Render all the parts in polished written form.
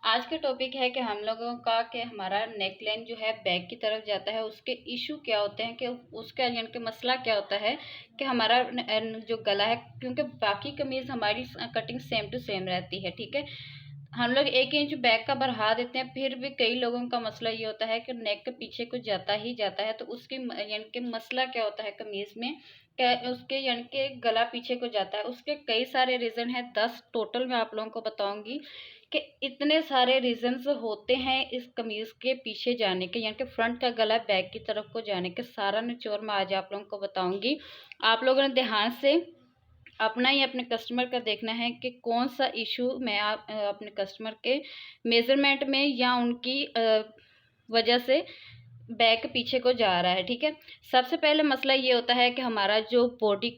आज का टॉपिक है कि हम लोगों का कि हमारा नेक लाइन जो है बैक की तरफ जाता है, उसके इशू क्या होते हैं, कि उसका यानी कि मसला क्या होता है कि हमारा जो गला है, क्योंकि बाकी कमीज हमारी कटिंग सेम टू सेम रहती है। ठीक है, हम लोग 1 इंच बैक का बढ़ा देते हैं, फिर भी कई लोगों का मसला ये होता है कि नेक के पीछे कुछ जाता ही जाता है। तो उसकी यानी कि मसला क्या होता है कमीज में, क्या उसके यानी कि गला पीछे को जाता है। उसके कई सारे रीज़न है, 10 टोटल मैं आप लोगों को बताऊंगी कि इतने सारे रीजंस होते हैं इस कमीज के पीछे जाने के, यानी कि फ्रंट का गला बैक की तरफ को जाने के। सारा निचोड़ मैं आज आप लोगों को बताऊंगी। आप लोगों ने ध्यान से अपना ही अपने कस्टमर का देखना है कि कौन सा इशू मैं अपने कस्टमर के मेजरमेंट में या उनकी वजह से बैक पीछे को जा रहा है। ठीक है, सबसे पहले मसला ये होता है कि हमारा जो बॉडी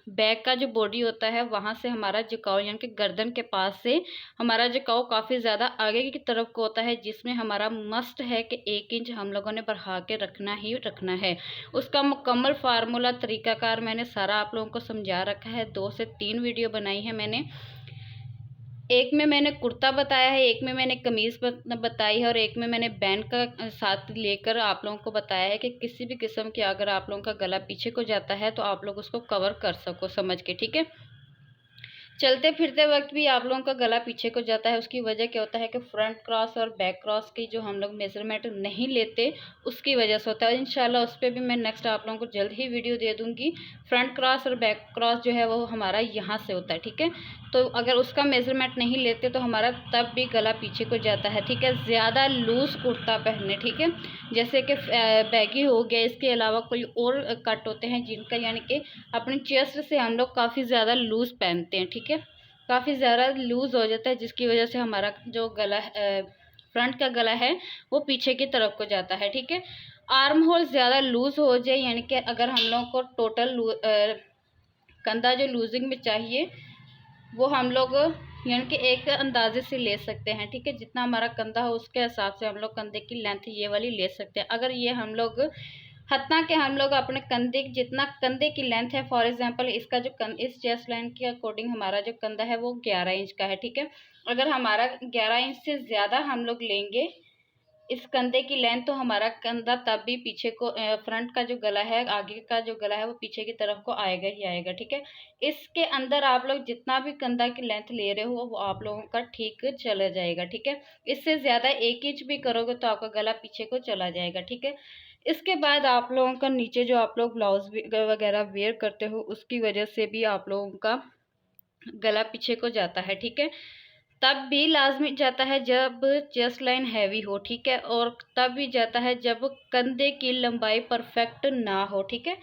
बैक का जो बॉडी होता है, वहां से हमारा झुकाव यानी कि गर्दन के पास से हमारा झुकाव काफ़ी ज़्यादा आगे की तरफ को होता है, जिसमें हमारा मस्ट है कि 1 इंच हम लोगों ने बढ़ा के रखना ही रखना है। उसका मुकम्मल फार्मूला तरीकाकार मैंने सारा आप लोगों को समझा रखा है। 2 से 3 वीडियो बनाई है मैंने। एक में मैंने कुर्ता बताया है, एक में मैंने कमीज बताई है, और एक में मैंने बैंड का साथ लेकर आप लोगों को बताया है कि किसी भी किस्म की अगर आप लोगों का गला पीछे को जाता है तो आप लोग उसको कवर कर सको समझ के। ठीक है, चलते फिरते वक्त भी आप लोगों का गला पीछे को जाता है, उसकी वजह क्या होता है कि फ्रंट क्रॉस और बैक क्रॉस की जो हम लोग मेजरमेंट नहीं लेते, उसकी वजह से होता है। इंशाल्लाह उस पर भी मैं नेक्स्ट आप लोगों को जल्द ही वीडियो दे दूंगी। फ्रंट क्रॉस और बैक क्रॉस जो है वो हमारा यहाँ से होता है। ठीक है, तो अगर उसका मेजरमेंट नहीं लेते तो हमारा तब भी गला पीछे को जाता है। ठीक है, ज़्यादा लूज कुर्ता पहने, ठीक है, जैसे कि बैगी हो गया, इसके अलावा कोई और कट होते हैं जिनका यानी कि अपनी चेस्ट से हम लोग काफ़ी ज़्यादा लूज़ पहनते हैं। ठीक है, काफ़ी ज़्यादा लूज़ हो जाता है, जिसकी वजह से हमारा जो गला फ्रंट का गला है वो पीछे की तरफ को जाता है। ठीक है, आर्म होल ज़्यादा लूज़ हो जाए, यानी कि अगर हम लोग को टोटल कंधा जो लूजिंग में चाहिए वो हम लोग यानी कि एक अंदाजे से ले सकते हैं। ठीक है, जितना हमारा कंधा हो उसके हिसाब से हम लोग कंधे की लेंथ ये वाली ले सकते हैं। अगर ये हम लोग हतना के हम लोग अपने कंधे जितना कंधे की लेंथ है, फॉर एग्जांपल इसका जो इस चेस्ट लाइन के अकॉर्डिंग हमारा जो कंधा है वो 11 इंच का है। ठीक है, अगर हमारा 11 इंच से ज़्यादा हम लोग लेंगे इस कंधे की लेंथ, तो हमारा कंधा तब भी पीछे को फ्रंट का जो गला है, आगे का जो गला है वो पीछे की तरफ को आएगा ही आएगा। ठीक है, इसके अंदर आप लोग जितना भी कंधा की लेंथ ले रहे हो वो आप लोगों का ठीक चला जाएगा। ठीक है, इससे ज़्यादा 1 इंच भी करोगे तो आपका गला पीछे को चला जाएगा। ठीक है, इसके बाद आप लोगों का नीचे जो आप लोग ब्लाउज वगैरह वेयर करते हो उसकी वजह से भी आप लोगों का गला पीछे को जाता है। ठीक है, तब भी लाजमी जाता है जब चेस्ट लाइन हैवी हो। ठीक है, और तब भी जाता है जब कंधे की लंबाई परफेक्ट ना हो। ठीक है,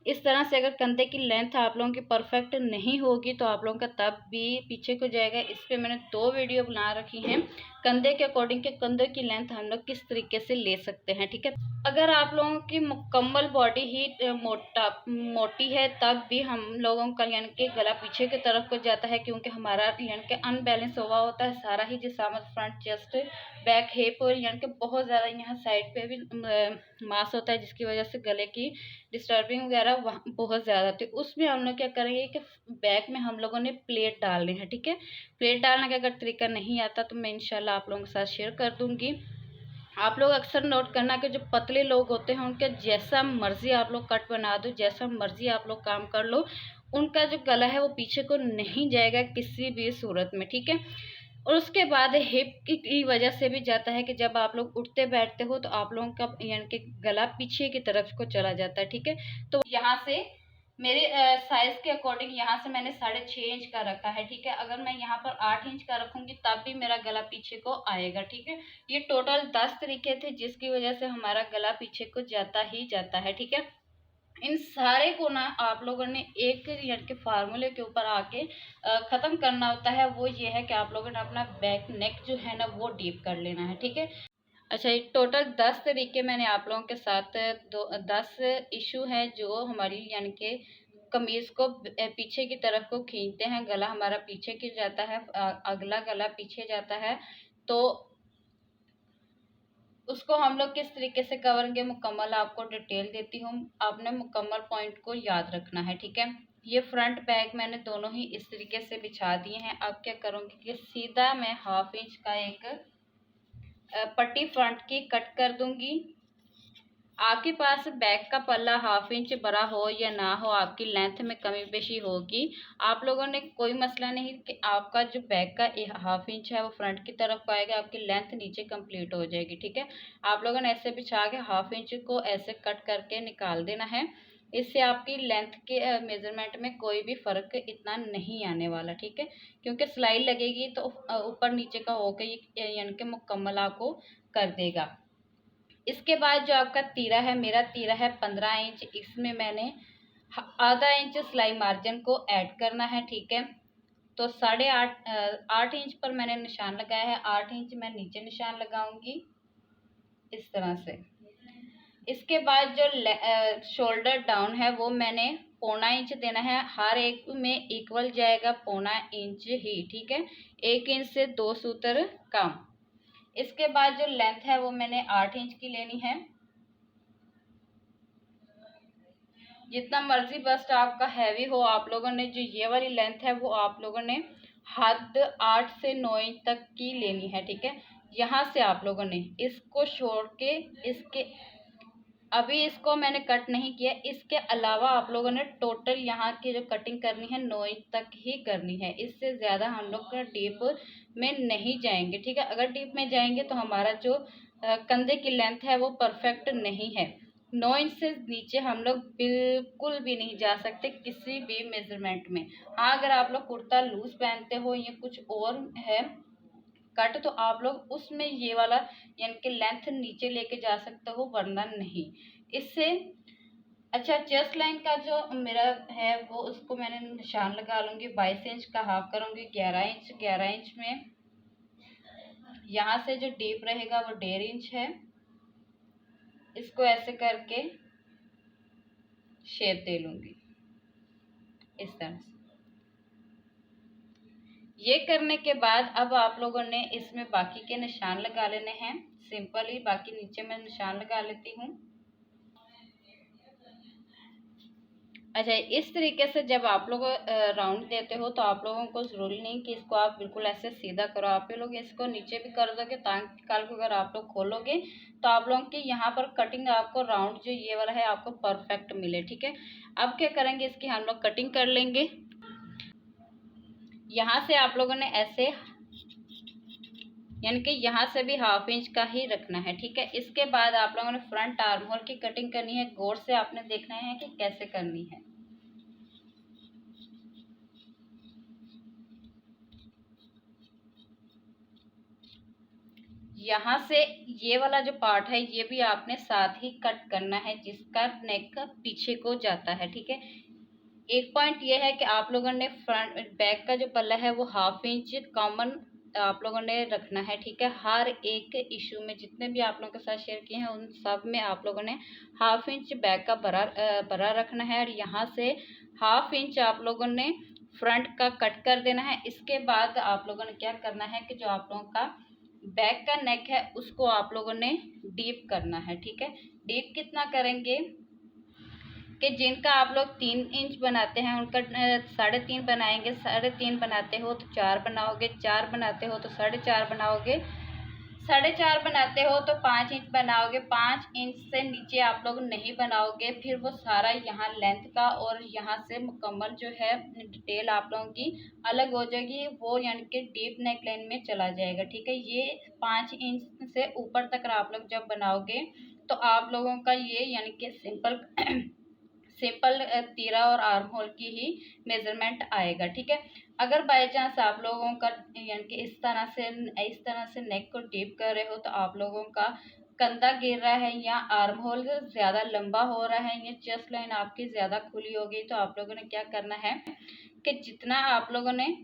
इस तरह से अगर कंधे की लेंथ आप लोगों की परफेक्ट नहीं होगी तो आप लोगों का तब भी पीछे को जाएगा। इस पे मैंने 2 वीडियो बना रखी हैं कंधे के अकॉर्डिंग के कंधे की लेंथ हम लोग किस तरीके से ले सकते हैं। ठीक है, अगर आप लोगों की मुकम्मल बॉडी ही मोटी है तब भी हम लोगों का यानी कि गला पीछे की तरफ को जाता है, क्योंकि हमारा यानी कि अनबैलेंस हुआ होता है सारा ही जिस्म, फ्रंट चेस्ट बैक हिप, और यानी कि बहुत ज़्यादा यहाँ साइड पे भी मास होता है, जिसकी वजह से गले की डिस्टर्बिंग वगैरह बहुत ज़्यादा होती है। उसमें हम लोग क्या करेंगे कि बैक में हम लोगों ने प्लेट डालनी है। ठीक है, प्लेट डालने का अगर तरीका नहीं आता तो मैं इंशाल्लाह आप लोगों के साथ शेयर कर दूंगी। आप लोग अक्सर नोट करना कि जो पतले लोग होते हैं उनके जैसा मर्जी आप लोग कट बना दो, जैसा मर्जी आप लोग काम कर लो, उनका जो गला है वो पीछे को नहीं जाएगा किसी भी सूरत में। ठीक है, और उसके बाद हिप की वजह से भी जाता है कि जब आप लोग उठते बैठते हो तो आप लोगों का यानी कि गला पीछे की तरफ को चला जाता है। ठीक है, तो यहाँ से मेरे साइज के अकॉर्डिंग यहाँ से मैंने 6.5 इंच का रखा है। ठीक है, अगर मैं यहाँ पर 8 इंच का रखूंगी तब भी मेरा गला पीछे को आएगा। ठीक है, ये टोटल 10 तरीके थे जिसकी वजह से हमारा गला पीछे को जाता ही जाता है। ठीक है, इन सारे को ना आप लोगों ने एक यानी कि फार्मूले के ऊपर आके ख़त्म करना होता है। वो ये है कि आप लोगों ने अपना बैक नेक जो है ना वो डीप कर लेना है। ठीक है, अच्छा, ये टोटल 10 तरीके मैंने आप लोगों के साथ 10 इशू हैं जो हमारी यानी कि कमीज को पीछे की तरफ को खींचते हैं, गला हमारा पीछे की जाता है, अगला गला पीछे जाता है, तो उसको हम लोग किस तरीके से करेंगे मुकम्मल आपको डिटेल देती हूँ। आपने मुकम्मल पॉइंट को याद रखना है। ठीक है, ये फ्रंट बैक मैंने दोनों ही इस तरीके से बिछा दिए हैं। अब क्या करूँगी कि सीधा मैं 1/2 इंच का एक पट्टी फ्रंट की कट कर दूंगी। आपके पास बैक का पल्ला 1/2 इंच बड़ा हो या ना हो, आपकी लेंथ में कमी बेशी होगी, आप लोगों ने कोई मसला नहीं कि आपका जो बैक का 1/2 इंच है वो फ्रंट की तरफ को आएगा, आपकी लेंथ नीचे कंप्लीट हो जाएगी। ठीक है, आप लोगों ने ऐसे बिछा के 1/2 इंच को ऐसे कट करके निकाल देना है। इससे आपकी लेंथ के मेजरमेंट में कोई भी फ़र्क इतना नहीं आने वाला। ठीक है, क्योंकि सिलाई लगेगी तो ऊपर नीचे का होकर ये यानी कि मुकम्मल आपको कर देगा। इसके बाद जो आपका तीरा है, मेरा तीरा है 15 इंच, इसमें मैंने आधा इंच सिलाई मार्जिन को ऐड करना है। ठीक है, तो 8.5 इंच पर मैंने निशान लगाया है, 8 इंच मैं नीचे निशान लगाऊंगी इस तरह से। इसके बाद जो शोल्डर डाउन है वो मैंने 1/4 इंच देना है, हर एक में इक्वल जाएगा 1/4 इंच ही। ठीक है, 1 इंच से 2 सूत्र कम। इसके बाद जो लेंथ है वो मैंने 8 इंच की लेनी है। जितना मर्जी बस्ट आपका हैवी हो, आप लोगों ने जो ये वाली लेंथ है वो आप लोगों ने हद 8 से 9 इंच तक की लेनी है। ठीक है, यहाँ से आप लोगों ने इसको छोड़ के इसके अभी इसको मैंने कट नहीं किया, इसके अलावा आप लोगों ने टोटल यहाँ की जो कटिंग करनी है 9 इंच तक ही करनी है। इससे ज़्यादा हम लोग का डीप में नहीं जाएंगे। ठीक है, अगर डीप में जाएंगे तो हमारा जो कंधे की लेंथ है वो परफेक्ट नहीं है। 9 इंच से नीचे हम लोग बिल्कुल भी नहीं जा सकते किसी भी मेजरमेंट में। हाँ, अगर आप लोग कुर्ता लूज पहनते हो या कुछ और है कट, तो आप लोग उसमें ये वाला यानी कि लेंथ नीचे लेके जा सकते हो, वरना नहीं। इससे अच्छा, चेस्ट लाइन का जो मेरा है वो उसको मैंने निशान लगा लूंगी। 22 इंच का हाफ करूंगी 11 इंच। 11 इंच में यहाँ से जो डीप रहेगा वो 1.5 इंच है। इसको ऐसे करके शेप दे लूंगी इस तरह से। ये करने के बाद अब आप लोगों ने इसमें बाकी के निशान लगा लेने हैं। सिंपल ही बाकी नीचे मैं निशान लगा लेती हूँ। अच्छा, इस तरीके से जब आप लोग राउंड देते हो तो आप लोगों को ज़रूरी नहीं कि इसको आप बिल्कुल ऐसे सीधा करो, आप लोग इसको नीचे भी कर दोगे ताकि कल को अगर आप लोग खोलोगे तो आप लोगों की यहाँ पर कटिंग आपको राउंड जो ये वाला है आपको परफेक्ट मिले। ठीक है, अब क्या करेंगे, इसकी हम लोग कटिंग कर लेंगे। यहाँ से आप लोगों ने ऐसे यानी कि यहाँ से भी 1/2 इंच का ही रखना है। ठीक है, इसके बाद आप लोगों ने फ्रंट आर्म होल की कटिंग करनी है। गौर से आपने देखना है कि कैसे करनी है। यहाँ से ये वाला जो पार्ट है ये भी आपने साथ ही कट करना है, जिसका नेक पीछे को जाता है। ठीक है, एक पॉइंट ये है कि आप लोगों ने फ्रंट बैक का जो पल्ला है वो 1/2 इंच कॉमन आप लोगों ने रखना है। ठीक है, हर एक इशू में जितने भी आप लोगों के साथ शेयर किए हैं उन सब में आप लोगों ने 1/2 इंच बैक का बरा रखना है, और यहाँ से 1/2 इंच आप लोगों ने फ्रंट का कट कर देना है। इसके बाद आप लोगों ने क्या करना है कि जो आप लोगों का बैक का नेक है उसको आप लोगों ने डीप करना है। ठीक है, डीप कितना करेंगे कि जिनका आप लोग 3 इंच बनाते हैं उनका 3.5 बनाएंगे। 3.5 बनाते हो तो 4 बनाओगे, 4 बनाते हो तो 4.5 बनाओगे, 4.5 बनाते हो तो 5 इंच बनाओगे। 5 इंच से नीचे आप लोग नहीं बनाओगे, फिर वो सारा यहाँ लेंथ का और यहाँ से मुकम्मल जो है डिटेल आप लोगों की अलग हो जाएगी, वो यानी कि डीप नेक लाइन में चला जाएगा। ठीक है, ये 5 इंच से ऊपर तक आप लोग जब बनाओगे तो आप लोगों का ये यानी कि सिंपल तीरा और आर्म होल की ही मेजरमेंट आएगा। ठीक है, अगर बाय चांस आप लोगों का यानी कि इस तरह से नेक को डीप कर रहे हो तो आप लोगों का कंधा गिर रहा है या आर्म होल ज़्यादा लंबा हो रहा है या चेस्ट लाइन आपकी ज़्यादा खुली हो गई, तो आप लोगों ने क्या करना है कि जितना आप लोगों ने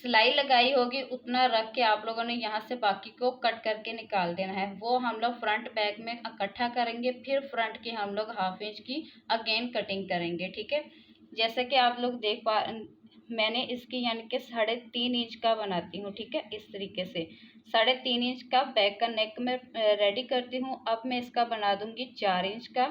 सिलाई लगाई होगी उतना रख के आप लोगों ने यहाँ से बाकी को कट करके निकाल देना है। वो हम लोग फ्रंट बैक में इकट्ठा करेंगे, फिर फ्रंट की हम लोग 1/2 इंच की अगेन कटिंग करेंगे। ठीक है, जैसे कि आप लोग देख पा मैंने इसकी यानी कि 3.5 इंच का बनाती हूँ। ठीक है, इस तरीके से 3.5 इंच का बैक का नेक में रेडी करती हूँ। अब मैं इसका बना दूंगी 4 इंच का।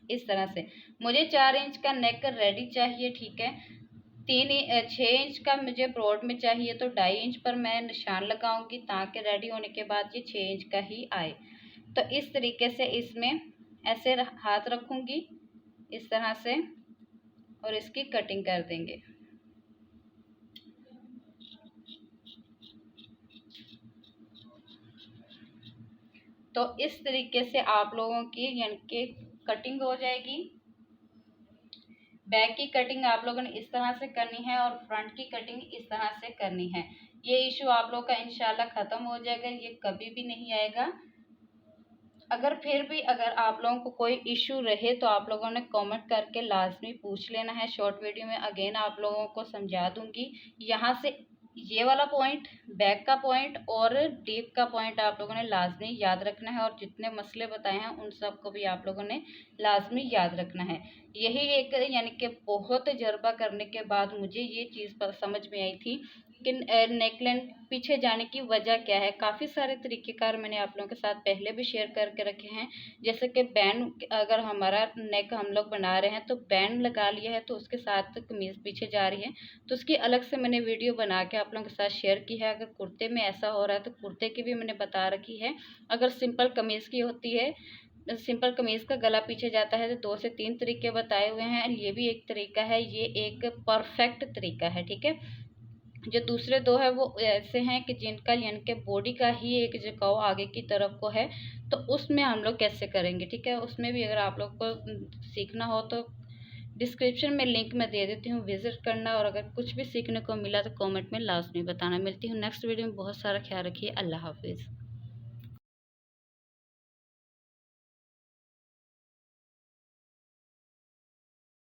इस तरह से मुझे 4 इंच का नेक रेडी चाहिए, ठीक है। 6 इंच का मुझे ब्रॉड में चाहिए, तो 2.5 इंच पर मैं निशान लगाऊंगी ताकि रेडी होने के बाद ये 6 इंच का ही आए। तो इस तरीके से इसमें ऐसे हाथ रखूंगी इस तरह से और इसकी कटिंग कर देंगे। तो इस तरीके से आप लोगों की यानी कि कटिंग हो जाएगी। बैक की कटिंग आप लोगों ने इस तरह से करनी है और फ्रंट की कटिंग इस तरह से करनी है। ये इशू आप लोग का इंशाल्लाह ख़त्म हो जाएगा, ये कभी भी नहीं आएगा। अगर फिर भी अगर आप लोगों को कोई इशू रहे तो आप लोगों ने कमेंट करके लाजमी पूछ लेना है। शॉर्ट वीडियो में अगेन आप लोगों को समझा दूंगी। यहाँ से ये वाला पॉइंट, बैक का पॉइंट और डीप का पॉइंट आप लोगों ने लाजमी याद रखना है और जितने मसले बताए हैं उन सब को भी आप लोगों ने लाजमी याद रखना है। यही एक यानी कि बहुत तजर्बा करने के बाद मुझे ये चीज़ पर समझ में आई थी कि नेकलाइन पीछे जाने की वजह क्या है। काफ़ी सारे तरीक़ेकार मैंने आप लोगों के साथ पहले भी शेयर करके रखे हैं। जैसे कि बैंड, अगर हमारा नेक हम लोग बना रहे हैं तो बैंड लगा लिया है तो उसके साथ कमीज़ पीछे जा रही है, तो उसकी अलग से मैंने वीडियो बना के आप लोगों के साथ शेयर की है। अगर कुर्ते में ऐसा हो रहा है तो कुर्ते की भी मैंने बता रखी है। अगर सिंपल कमीज़ की होती है, सिंपल कमीज़ का गला पीछे जाता है तो 2 से 3 तरीके बताए हुए हैं। ये भी एक तरीका है, ये एक परफेक्ट तरीका है, ठीक है। जो दूसरे 2 है वो ऐसे हैं कि जिनका यानी कि बॉडी का ही एक झुकाव आगे की तरफ को है, तो उसमें हम लोग कैसे करेंगे, ठीक है। उसमें भी अगर आप लोग को सीखना हो तो डिस्क्रिप्शन में लिंक मैं दे देती हूँ, विजिट करना। और अगर कुछ भी सीखने को मिला तो कमेंट में लाजमी बताना। मिलती हूँ नेक्स्ट वीडियो में। बहुत सारा ख्याल रखिए। अल्लाह हाफिज़।